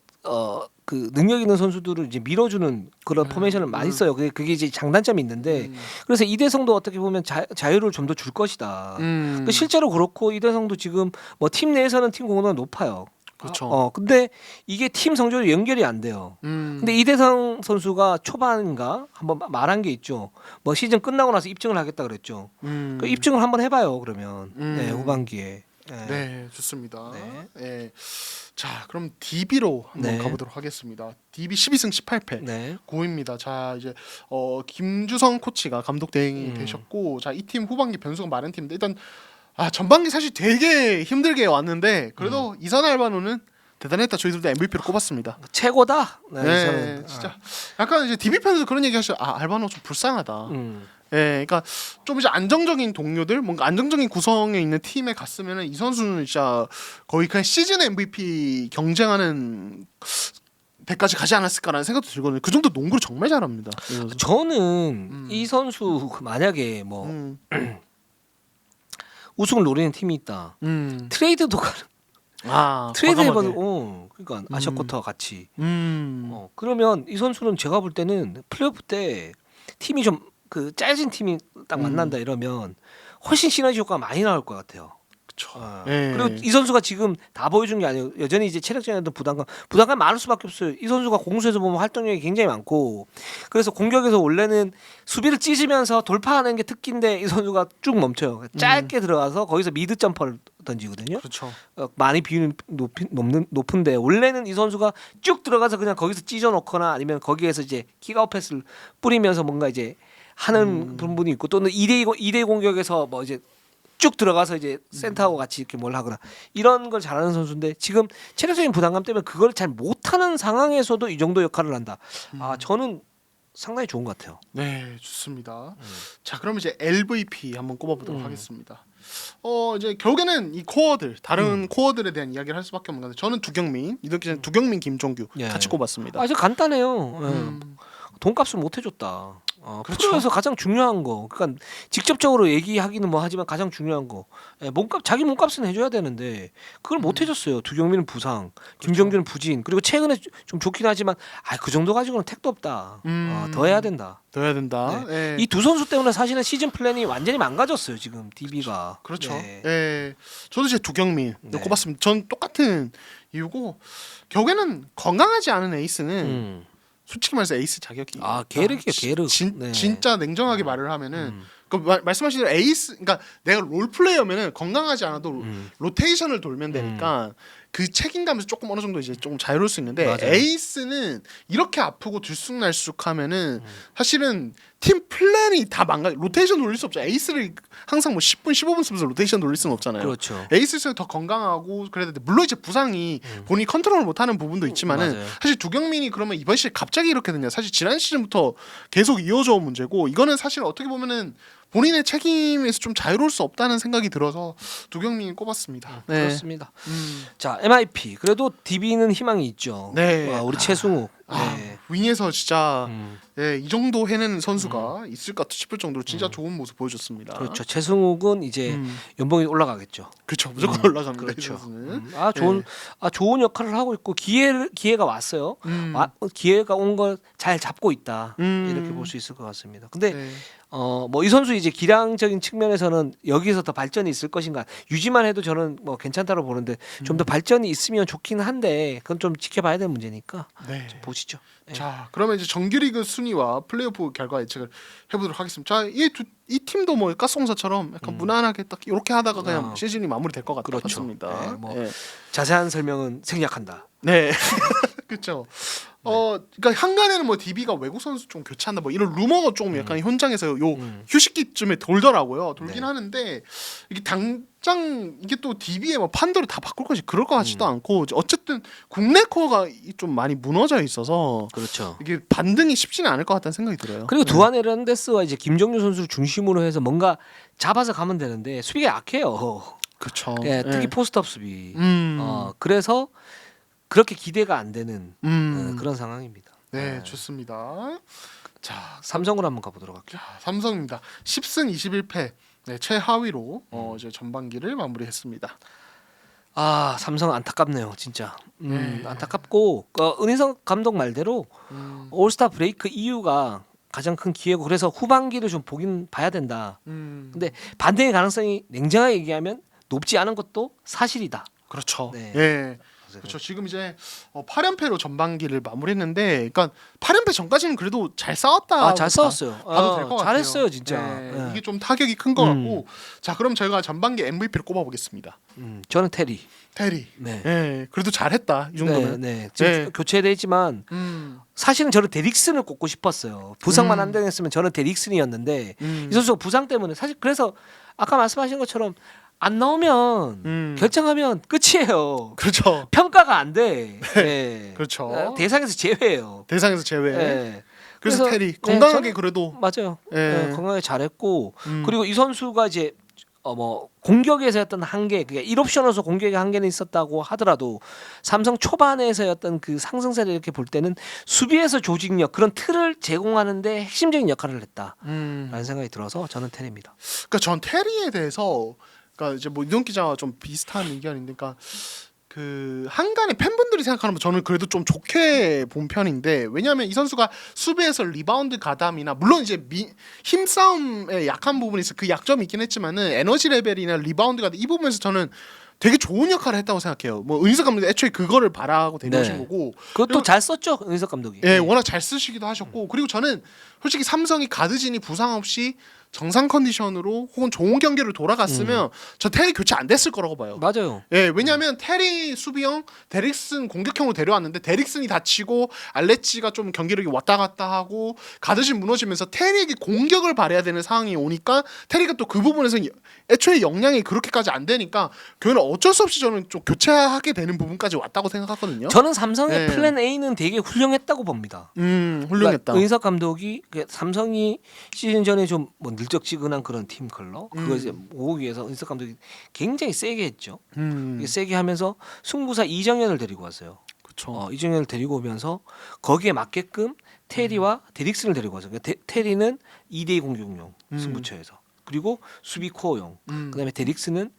그 능력 있는 선수들을 이제 밀어주는 그런 포메이션을 많이 써요. 그게 이제 장단점이 있는데 그래서 이대성도 어떻게 보면 자유를 좀 더 줄 것이다. 그 실제로 그렇고 이대성도 지금 뭐 팀 내에서는 팀 공헌도가 높아요. 그렇죠. 근데 이게 팀 성적으로 연결이 안 돼요. 근데 이대성 선수가 초반인가 한번 말한 게 있죠. 뭐 시즌 끝나고 나서 입증을 하겠다 그랬죠. 그 입증을 한번 해봐요. 그러면 네, 후반기에. 네, 좋습니다. 네. 네. 자, 그럼 DB로 한번 네. 가보도록 하겠습니다. DB 12승 18패. 네. 9위입니다. 자, 이제 김주성 코치가 감독 대행이 되셨고, 자, 이 팀 후반기 변수가 많은 팀인데 일단 전반기 사실 되게 힘들게 왔는데 그래도 이선 알바노는 대단했다. 저희들도 MVP로 꼽았습니다. 최고다. 네, 네, 저는, 진짜 약간 이제 DB 팬에서 그런 얘기 하셔. 알바노 좀 불쌍하다. 예, 그러니까 좀 이제 안정적인 동료들, 뭔가 안정적인 구성에 있는 팀에 갔으면은 이 선수는 진짜 거의 그냥 시즌 MVP 경쟁하는 데까지 가지 않았을까라는 생각도 들거든요. 그 정도 농구를 정말 잘합니다. 저는 이 선수 만약에 뭐 우승을 노리는 팀이 있다. 트레이드도 트레이드 해봐도 그러니까 아시아쿼터 같이. 그러면 이 선수는 제가 볼 때는 플레이오프 때 팀이 좀 그 짜여진 팀이 딱 만난다 이러면 훨씬 시너지 효과가 많이 나올 것 같아요. 그렇죠. 그리고 이 선수가 지금 다 보여준 게 아니에요. 여전히 이제 체력적인 어떤 부담감 많을 수밖에 없어요. 이 선수가 공수에서 보면 활동량이 굉장히 많고 그래서 공격에서 원래는 수비를 찢으면서 돌파하는 게 특기인데 이 선수가 쭉 멈춰요. 짧게 들어가서 거기서 미드 점퍼를 던지거든요. 그렇죠. 많이 비율이 높은데 원래는 이 선수가 쭉 들어가서 그냥 거기서 찢어놓거나 아니면 거기에서 이제 킥아웃 패스를 뿌리면서 뭔가 이제 하는 부분이 있고 또는 2대2 공격에서 뭐 이제 쭉 들어가서 이제 센터하고 같이 이렇게 뭘 하거나 이런 걸 잘하는 선수인데 지금 체력적인 부담감 때문에 그걸 잘 못하는 상황에서도 이 정도 역할을 한다. 저는 상당히 좋은 것 같아요. 네, 좋습니다. 자, 그럼 이제 MVP 한번 꼽아보도록 하겠습니다. 이제 결국에는 이 코어들 다른 코어들에 대한 이야기를 할 수밖에 없는 건데 저는 두경민, 김종규 예. 같이 꼽았습니다. 아주 간단해요. 돈값을 못 해줬다. 그렇죠. 프로에서 가장 중요한 거. 그러니까 직접적으로 얘기하기는 뭐 하지만 가장 중요한 거. 몸값 자기 몸값은 해줘야 되는데 그걸 못 해줬어요. 두경민은 부상, 김정규는 부진. 그리고 최근에 좀 좋긴 하지만 그 정도 가지고는 택도 없다. 더 해야 된다. 더 해야 된다. 예. 이 두 선수 때문에 사실은 시즌 플랜이 완전히 망가졌어요. 지금 DB가. 그렇죠. 네. 예. 저도 이제 두경민 네. 꼽았습니다. 전 똑같은 이유고 결국에는 건강하지 않은 에이스는 솔직히 말해서 에이스 자격이 게르기야 게르. 네. 진짜 냉정하게 말을 하면은 말씀하신 대로 에이스 그러니까 내가 롤 플레이어면은 건강하지 않아도 로테이션을 돌면 되니까 그 책임감에서 조금 어느 정도 이제 조금 자유로울 수 있는데 맞아요. 에이스는 이렇게 아프고 들쑥날쑥하면은 사실은 팀 플랜이 다 로테이션 돌릴 수 없죠. 에이스를 항상 뭐 10분 15분 쓰면서 로테이션 돌릴 수는 없잖아요. 그렇죠. 에이스는 더 건강하고 그래야 되는데 물론 이제 부상이 본인이 컨트롤 못하는 부분도 있지만은 맞아요. 사실 두경민이 그러면 이번 시즌 갑자기 이렇게 되냐 사실 지난 시즌부터 계속 이어져 온 문제고 이거는 사실 어떻게 보면은 본인의 책임에서 좀 자유로울 수 없다는 생각이 들어서 두경민이 꼽았습니다. 네. 그렇습니다. 자 MIP 그래도 DB는 희망이 있죠. 네. 우리 최승욱. 네. 윙에서 진짜 이 정도 해내는 선수가 있을까 싶을 정도로 진짜 좋은 모습 보여줬습니다. 그렇죠. 최승욱은 이제 연봉이 올라가겠죠. 그렇죠. 무조건 올라갑니다. 그렇죠. 이 선수는. 좋은 역할을 하고 있고 기회가 왔어요. 기회가 온 걸 잘 잡고 있다. 이렇게 볼 수 있을 것 같습니다. 근데 네. 뭐 이 선수 이제 기량적인 측면에서는 여기서 더 발전이 있을 것인가 유지만 해도 저는 뭐 괜찮다고 보는데 좀 더 발전이 있으면 좋긴 한데 그건 좀 지켜봐야 될 문제니까 네. 좀 보시죠. 네. 자, 그러면 이제 정규리그 순위와 플레이오프 결과 예측을 해보도록 하겠습니다. 자, 이 팀도 뭐 가스공사처럼 약간 무난하게 딱 이렇게 하다가 그냥 시즌이 마무리될 것 그렇죠. 같습니다. 네, 뭐 네. 자세한 설명은 생략한다. 네. 그렇죠. 그러니까 한간에는 뭐 DB가 외국 선수 좀 교체한다 뭐 이런 루머가 조금 약간 현장에서 요 휴식기쯤에 돌더라고요. 돌긴 네. 하는데 이게 당장 이게 또 DB의 뭐 판도를 다 바꿀 것이 그럴 것 같지도 않고 어쨌든 국내 코어가 좀 많이 무너져 있어서 그렇죠. 이게 반등이 쉽지는 않을 것 같다는 생각이 들어요. 그리고 두안 에르난데스와 이제 김정규 선수를 중심으로 해서 뭔가 잡아서 가면 되는데 수비가 약해요. 그렇죠. 예, 특히 포스트업 수비. 음. 그래서 그렇게 기대가 안 되는 그런 상황입니다. 네, 좋습니다. 자, 삼성으로 한번 가보도록 할게요. 삼성입니다. 10승 21패. 네, 최하위로 이제 전반기를 마무리했습니다. 삼성 안타깝네요, 진짜. 안타깝고 은희석 감독 말대로 올스타 브레이크 이후가 가장 큰 기회고 그래서 후반기를 좀 보긴 봐야 된다. 근데 반등의 가능성이 냉정하게 얘기하면 높지 않은 것도 사실이다. 그렇죠. 네. 예. 그렇죠. 지금 이제 8연패로 전반기를 마무리했는데, 그러니까 8연패 전까지는 그래도 잘 싸웠다. 잘 싸웠어요. 봐도 될 것 같아요. 잘했어요, 진짜. 네. 네. 이게 좀 타격이 큰 것 같고, 자 그럼 저희가 전반기 MVP를 꼽아보겠습니다. 저는 테리. 테리. 네. 예. 그래도 잘했다 이 정도면. 네. 지금 네. 교체되지만 사실은 저는 데릭슨을 꼽고 싶었어요. 부상만 안 되겠으면 저는 데릭슨이었는데 이 선수가 부상 때문에 사실 그래서 아까 말씀하신 것처럼 안 나오면 결정하면 끝이에요. 그렇죠. 평가가 안 돼. 네. 그렇죠. 대상에서 제외예요. 대상에서 제외. 네. 그래서 테리 네, 건강하게 저는- 그래도. 맞아요. 예. 네, 건강하게 잘했고 그리고 이 선수가 이제 뭐 공격에서였던 한계, 그게 1옵션으로서 공격의 한계는 있었다고 하더라도 삼성 초반에서였던 그 상승세를 이렇게 볼 때는 수비에서 조직력 그런 틀을 제공하는데 핵심적인 역할을 했다라는 생각이 들어서 저는 테리입니다. 그러니까 전 테리에 대해서 그러니까 이제 뭐 이동 기자와 좀 비슷한 의견인데, 그러니까 그 한간의 팬분들이 생각하는 거 저는 그래도 좀 좋게 본 편인데, 왜냐하면 이 선수가 수비에서 리바운드 가담이나 물론 이제 힘싸움에 약한 부분이 있어 그 약점이 있긴 했지만은 에너지 레벨이나 리바운드 가담 이 부분에서 저는 되게 좋은 역할을 했다고 생각해요. 뭐 은희석 감독이 애초에 그거를 바라고 데려오신 네. 거고, 그것도 잘 썼죠, 은희석 감독이. 예, 워낙 잘 쓰시기도 하셨고, 그리고 저는 솔직히 삼성이 가드진이 부상 없이 정상 컨디션으로 혹은 좋은 경기를 돌아갔으면 저 테리 교체 안 됐을 거라고 봐요. 맞아요. 예, 왜냐하면 테리 수비형, 데릭슨 공격형으로 데려왔는데 데릭슨이 다치고 알레치가 좀 경기력이 왔다 갔다 하고 가드진 무너지면서 테리에게 공격을 발해야 되는 상황이 오니까 테리가 또 그 부분에서 애초에 역량이 그렇게까지 안 되니까 교회는 어쩔 수 없이 저는 좀 교체하게 되는 부분까지 왔다고 생각하거든요. 저는 삼성의 네. 플랜 A는 되게 훌륭했다고 봅니다. 훌륭했다. 그러니까 은희석 감독이 삼성이 시즌 전에 좀 뭐 늘적지근한 그런 팀 컬러 그거 이제 모으기 위해서 은희석 감독이 굉장히 세게 했죠. 세게 하면서 승부사 이정현을 데리고 왔어요. 그렇죠. 이정현을 데리고 오면서 거기에 맞게끔 테리와 데릭슨을 데리고 와서 그러니까 테리는 2대2 공격용 승부처에서 그리고 수비 코어용 그다음에 데릭슨은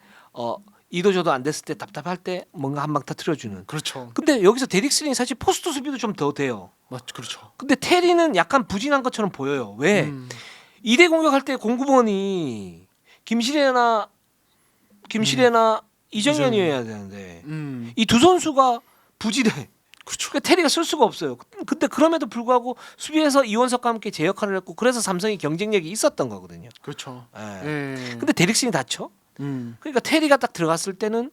이도저도 안 됐을 때 답답할 때 뭔가 한 방 터뜨려주는. 그렇죠. 근데 여기서 데릭슨이 사실 포스트 수비도 좀 더 돼요. 맞죠, 그렇죠. 근데 테리는 약간 부진한 것처럼 보여요. 왜? 2대 공격할 때 공구번이 김시래나 이정현이어야 되는데 이 두 선수가 부진해. 그렇죠. 그러니까 테리가 쓸 수가 없어요. 근데 그럼에도 불구하고 수비에서 이원석과 함께 제 역할을 했고 그래서 삼성이 경쟁력이 있었던 거거든요. 그렇죠. 예. 예. 근데 데릭슨이 다쳐. 음. 그러니까 테리가 딱 들어갔을 때는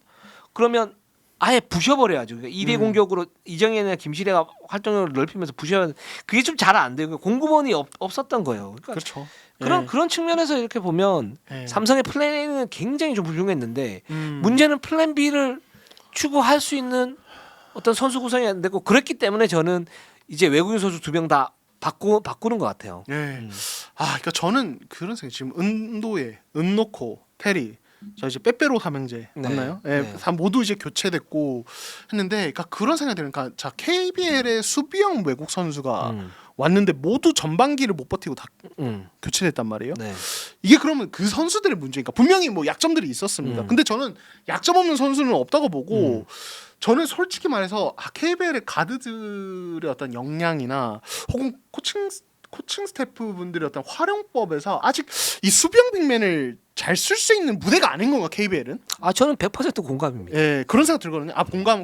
그러면 아예 부셔버려야죠. 그러니까 2대 공격으로 이정현이나 김시래가 활동력을 넓히면서 부셔야 그게 좀 잘 안 돼요. 공구번이 없었던 거예요. 그러니까 그렇죠. 그런 측면에서 이렇게 보면 예. 삼성의 플랜 A는 굉장히 좀 훌륭했는데 음. 문제는 플랜 B를 추구할 수 있는 어떤 선수 구성이 안 되고 그랬기 때문에 저는 이제 외국인 선수 2명 다 바꾸는 것 같아요. 예. 그러니까 저는 그런 생각 지금 은도에 은노코 테리 저 이제 빼빼로 삼형제 네. 맞나요? 예, 네. 다 모두 이제 교체됐고 했는데, 그러니까 그런 생각이 드는. 그러니까 자 KBL의 수비형 외국 선수가 왔는데 모두 전반기를 못 버티고 다 교체됐단 말이에요. 네. 이게 그러면 그 선수들의 문제니까 분명히 뭐 약점들이 있었습니다. 근데 저는 약점 없는 선수는 없다고 보고 저는 솔직히 말해서 KBL의 가드들의 어떤 역량이나 혹은 코칭 스태프 분들의 어떤 활용법에서 아직 이 수비형 빅맨을 잘 쓸 수 있는 무대가 아닌 건가 KBL은? 저는 100% 공감입니다. 예, 그런 생각 들거든요.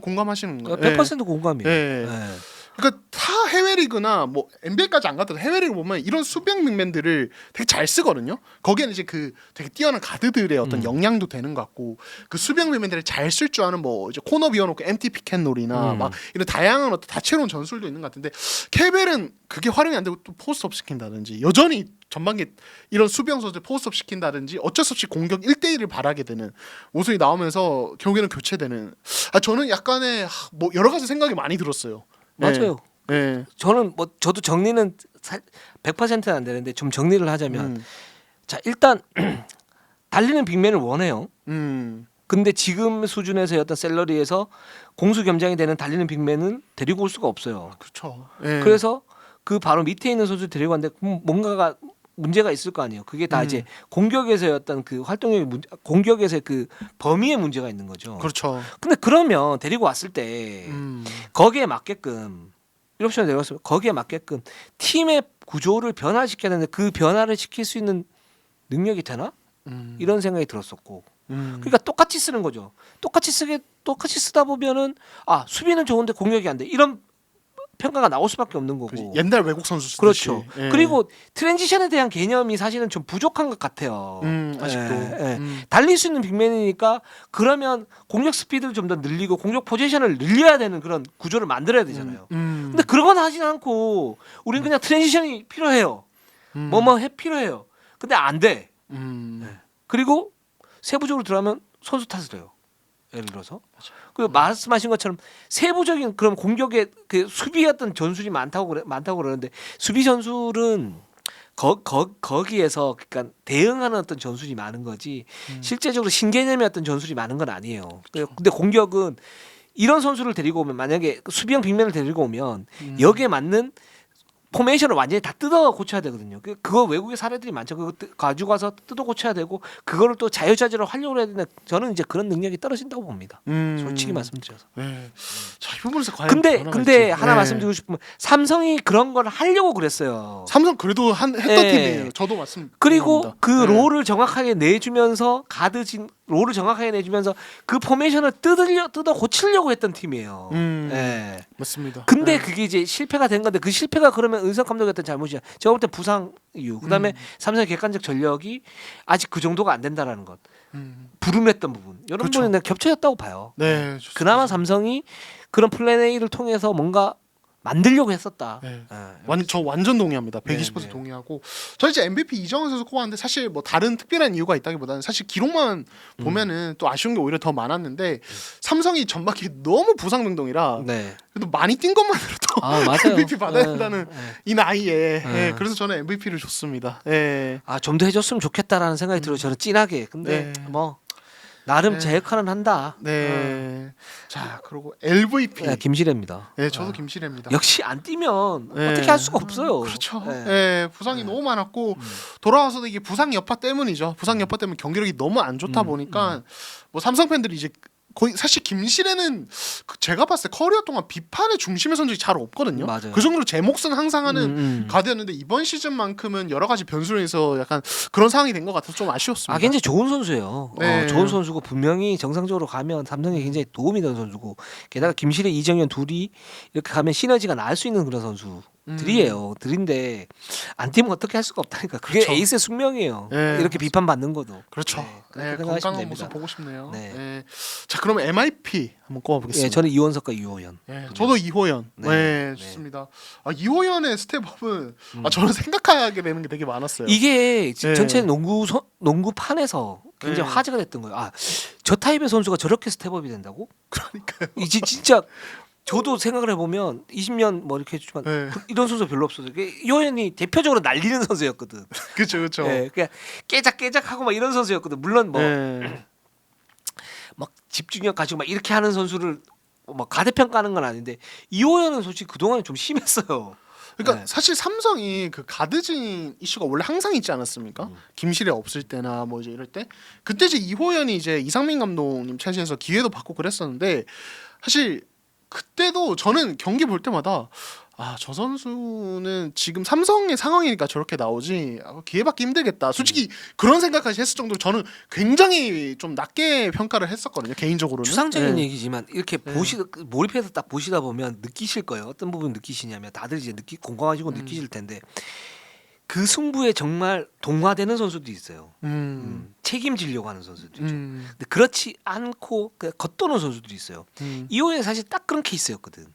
공감하시는 거예요? 100% 공감이에요. 예. 예. 그러니까 타 해외 리그나 뭐 NBA까지 안 가도 해외 리그 보면 이런 수비형 빅맨들을 되게 잘 쓰거든요. 거기에는 이제 그 되게 뛰어난 가드들의 어떤 역량도 되는 것 같고 그 수비형 빅맨들을 잘 쓸 줄 아는 뭐 이제 코너 비워놓고 MT 피켓놀이나 막 이런 다양한 어떤 다채로운 전술도 있는 것 같은데 KBL은 그게 활용이 안 되고 또 포스트업 시킨다든지 여전히 전반기 이런 수비형 선수들 포스트업 시킨다든지 어쩔 수 없이 공격 1대1을 바라게 되는 모습이 나오면서 결국에는 교체되는. 저는 약간의 뭐 여러 가지 생각이 많이 들었어요. 맞아요. 네. 저는 뭐 저도 정리는 100%는 안 되는데 좀 정리를 하자면 자 일단 달리는 빅맨을 원해요. 근데 지금 수준에서의 어떤 샐러리에서 공수 겸장이 되는 달리는 빅맨은 데리고 올 수가 없어요. 그렇죠. 네. 그래서 그 바로 밑에 있는 선수 데리고 왔는데 뭔가가 문제가 있을 거 아니에요. 그게 다 이제 공격에서의 어떤 그 활동력의 공격에서의 그 범위에 문제가 있는 거죠. 그렇죠. 근데 그러면 데리고 왔을 때 거기에 맞게끔 1옵션을 내렸으면 거기에 맞게끔 팀의 구조를 변화시켜야 되는데 그 변화를 시킬 수 있는 능력이 되나? 이런 생각이 들었었고. 그러니까 똑같이 쓰는 거죠. 똑같이 쓰다 보면은 수비는 좋은데 공격이 안 돼. 이런 평가가 나올 수밖에 없는 거고. 그치. 옛날 외국 선수 쓰듯이. 그렇죠. 예. 그리고 트랜지션에 대한 개념이 사실은 좀 부족한 것 같아요. 아직도. 달릴 수 있는 빅맨이니까 그러면 공격 스피드를 좀 더 늘리고 공격 포지션을 늘려야 되는 그런 구조를 만들어야 되잖아요. 근데 그런 하진 않고 우리는 그냥 트랜지션이 필요해요. 필요해요. 근데 안 돼. 그리고 세부적으로 들어가면 선수 탓을 해요. 예를 들어서. 그 말씀하신 것처럼 세부적인 그런 공격의 그 수비 어떤 전술이 많다고 그러는데 수비 전술은 거기에서 그러니까 대응하는 어떤 전술이 많은 거지 실제적으로 신개념의 어떤 전술이 많은 건 아니에요. 근데 공격은 이런 선수를 데리고 오면 만약에 수비형 빅맨을 데리고 오면 여기에 맞는 포메이션을 완전히 다 뜯어 고쳐야 되거든요. 그거 외국의 사례들이 많죠. 그거 가지고 가서 뜯어 고쳐야 되고 그거를 또 자유자재로 활용을 해야 되는데 저는 이제 그런 능력이 떨어진다고 봅니다. 솔직히 말씀드려서. 네. 자, 이 부분에서 과연 근데 하나 네. 말씀드리고 싶으면 삼성이 그런 걸 하려고 그랬어요. 삼성 그래도 했던 네. 팀이에요. 저도 맞습니다. 그리고 그 롤을 정확하게 내주면서 롤을 정확하게 내주면서 그 포메이션을 뜯어 고치려고 했던 팀이에요. 네. 맞습니다. 근데 네. 그게 이제 실패가 된 건데 그 실패가 그러면 은석 감독의 어떤 잘못이야. 제가 볼 때 부상 이유. 그다음에 삼성의 객관적 전력이 아직 그 정도가 안 된다라는 것. 불음했던 부분. 이런 그렇죠. 부분이 겹쳐졌다고 봐요. 네. 좋습니다. 그나마 삼성이 그런 플랜 A를 통해서 뭔가 만들려고 했었다. 네. 네. 저 완전 동의합니다. 120% 네. 동의하고 저 이제 MVP 이정현 선수 꼽았는데 사실 뭐 다른 특별한 이유가 있다기보다는 사실 기록만 보면은 또 아쉬운 게 오히려 더 많았는데 삼성이 전반기 너무 부상등등이라 네. 그래도 많이 뛴 것만으로도 맞아요. MVP 받아야 네. 된다는 네. 이 나이에 그래서 저는 MVP를 줬습니다. 예. 좀 더 해줬으면 좋겠다라는 생각이 들어요. 저는 찐하게. 근데 네. 뭐 나름 네. 제 역할은 한다. 네. 자, 그리고 MVP. 네, 김시래입니다. 네, 저도 김시래입니다. 역시 안 뛰면 네. 어떻게 할 수가 없어요. 그렇죠. 네. 네, 부상이 너무 많았고 돌아와서도 이게 부상 여파 때문이죠. 부상 여파 때문에 경기력이 너무 안 좋다 보니까 뭐 삼성 팬들이 이제 거의 사실 김시래는 제가 봤을 때 커리어 동안 비판의 중심에 선 적이 잘 없거든요. 맞아요. 그 정도로 제 몫은 항상 하는 가드였는데 이번 시즌만큼은 여러 가지 변수로 인해서 약간 그런 상황이 된 것 같아서 좀 아쉬웠습니다. 굉장히 좋은 선수예요. 네. 좋은 선수고 분명히 정상적으로 가면 삼성에 굉장히 도움이 되는 선수고 게다가 김시래, 이정현 둘이 이렇게 가면 시너지가 날 수 있는 그런 선수들이에요. 들인데 안 뛰면 어떻게 할 수가 없다니까. 그게 그렇죠. 에이스의 숙명이에요. 네. 이렇게 비판받는 것도. 그렇죠. 그렇게 네, 생각하시면 건강한 됩니다. 모습 보고 싶네요. 네. 네. 자, 그러면 MIP 한번 꼽아보겠습니다. 예, 저는 이원석과 이호연. 네, 저도 이호연. 네. 네, 네. 좋습니다. 이호연의 스텝업은 저는 생각하게 되는 게 되게 많았어요. 이게 네. 전체 농구판에서 굉장히 네. 화제가 됐던 거예요. 저 타입의 선수가 저렇게 스텝업이 된다고? 그러니까요. 이제 진짜 저도 생각을 해보면 20년 뭐 이렇게 했지만 네. 이런 선수 별로 없어요. 이호연이 대표적으로 날리는 선수였거든. 그렇죠, 그렇죠. 예, 그냥 깨작깨작하고 막 이런 선수였거든. 물론 뭐 막 네. 집중력 가지고 막 이렇게 하는 선수를 막 가대평가하는 건 아닌데 이호연은 솔직히 그동안에 좀 심했어요. 그러니까 네. 사실 삼성이 그 가드진 이슈가 원래 항상 있지 않았습니까? 김실애 없을 때나 뭐 이제 이럴 때 그때 이제 이호연이 이제 이상민 감독님 체제에서 기회도 받고 그랬었는데 사실 그때도 저는 경기 볼 때마다 저 선수는 지금 삼성의 상황이니까 저렇게 나오지 기회 받기 힘들겠다. 솔직히 그런 생각까지 했을 정도로 저는 굉장히 좀 낮게 평가를 했었거든요. 개인적으로는. 추상적인 네. 얘기지만 이렇게 네. 몰입해서 딱 보시다 보면 느끼실 거예요. 어떤 부분 느끼시냐면 다들 이제 공감하시고 느끼실 텐데 그 승부에 정말 동화되는 선수도 있어요. 책임지려고 하는 선수도 있죠. 근데 그렇지 않고 그냥 겉도는 선수들이 있어요. 이호연 사실 딱 그런 케이스였거든.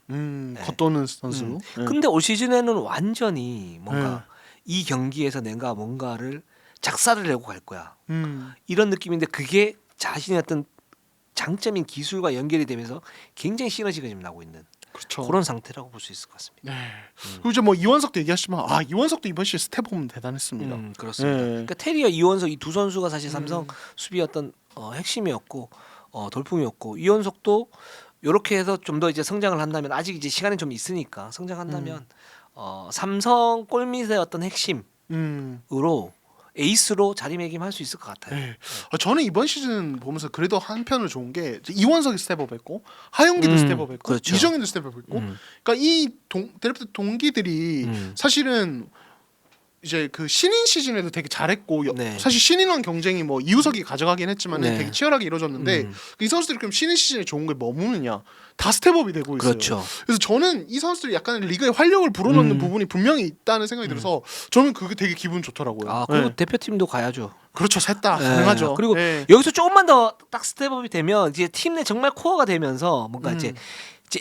네. 겉도는 선수. 네. 근데 올 시즌에는 완전히 뭔가 네. 이 경기에서 내가 뭔가를 작사를 내고 갈 거야. 음. 이런 느낌인데 그게 자신의 어떤 장점인 기술과 연결이 되면서 굉장히 시너지가 지금 나고 있는 그렇죠. 그런 상태라고 볼 수 있을 것 같습니다. 네. 그리고 이제 뭐 이원석도 얘기하시지만 이원석도 이번 시즌 스텝 보면 대단했습니다. 그렇습니다. 네. 그러니까 테리어, 이원석 이 두 선수가 사실 삼성 수비의 어떤 핵심이었고 돌풍이었고 이원석도 이렇게 해서 좀 더 이제 성장을 한다면 아직 이제 시간이 좀 있으니까 성장한다면 삼성 골밑의 어떤 핵심으로 에이스로 자리매김할 수 있을 것 같아요. 네. 저는 이번 시즌 보면서 그래도 한편으로 좋은 게 이원석이 스텝업했고 하영기도 스텝업했고 그렇죠. 이정현도 스텝업했고, 그러니까 이 드래프트 동기들이 사실은 이제 그 신인 시즌에도 되게 잘했고 네. 사실 신인왕 경쟁이 뭐 이우석이 가져가긴 했지만 네. 되게 치열하게 이루어졌는데 이 선수들이 그럼 신인 시즌에 좋은 게 머무느냐 다 스텝업이 되고 있어요. 그렇죠. 그래서 저는 이 선수들이 약간 리그에 활력을 불어넣는 부분이 분명히 있다는 생각이 들어서 저는 그게 되게 기분 좋더라고요. 그리고 네. 대표팀도 가야죠. 그렇죠, 셋 다 네. 가능하죠. 그리고 네. 여기서 조금만 더 딱 스텝업이 되면 이제 팀 내 정말 코어가 되면서 뭔가 이제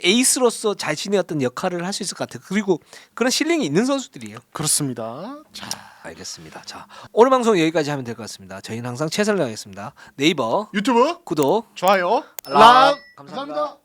에이스로서 자신의 어떤 역할을 할 수 있을 것 같아요. 그리고 그런 실력이 있는 선수들이에요. 그렇습니다. 자, 알겠습니다. 자, 오늘 방송 여기까지 하면 될 것 같습니다. 저희는 항상 최선을 다하겠습니다. 네이버 유튜브 구독, 좋아요, 알람. 감사합니다.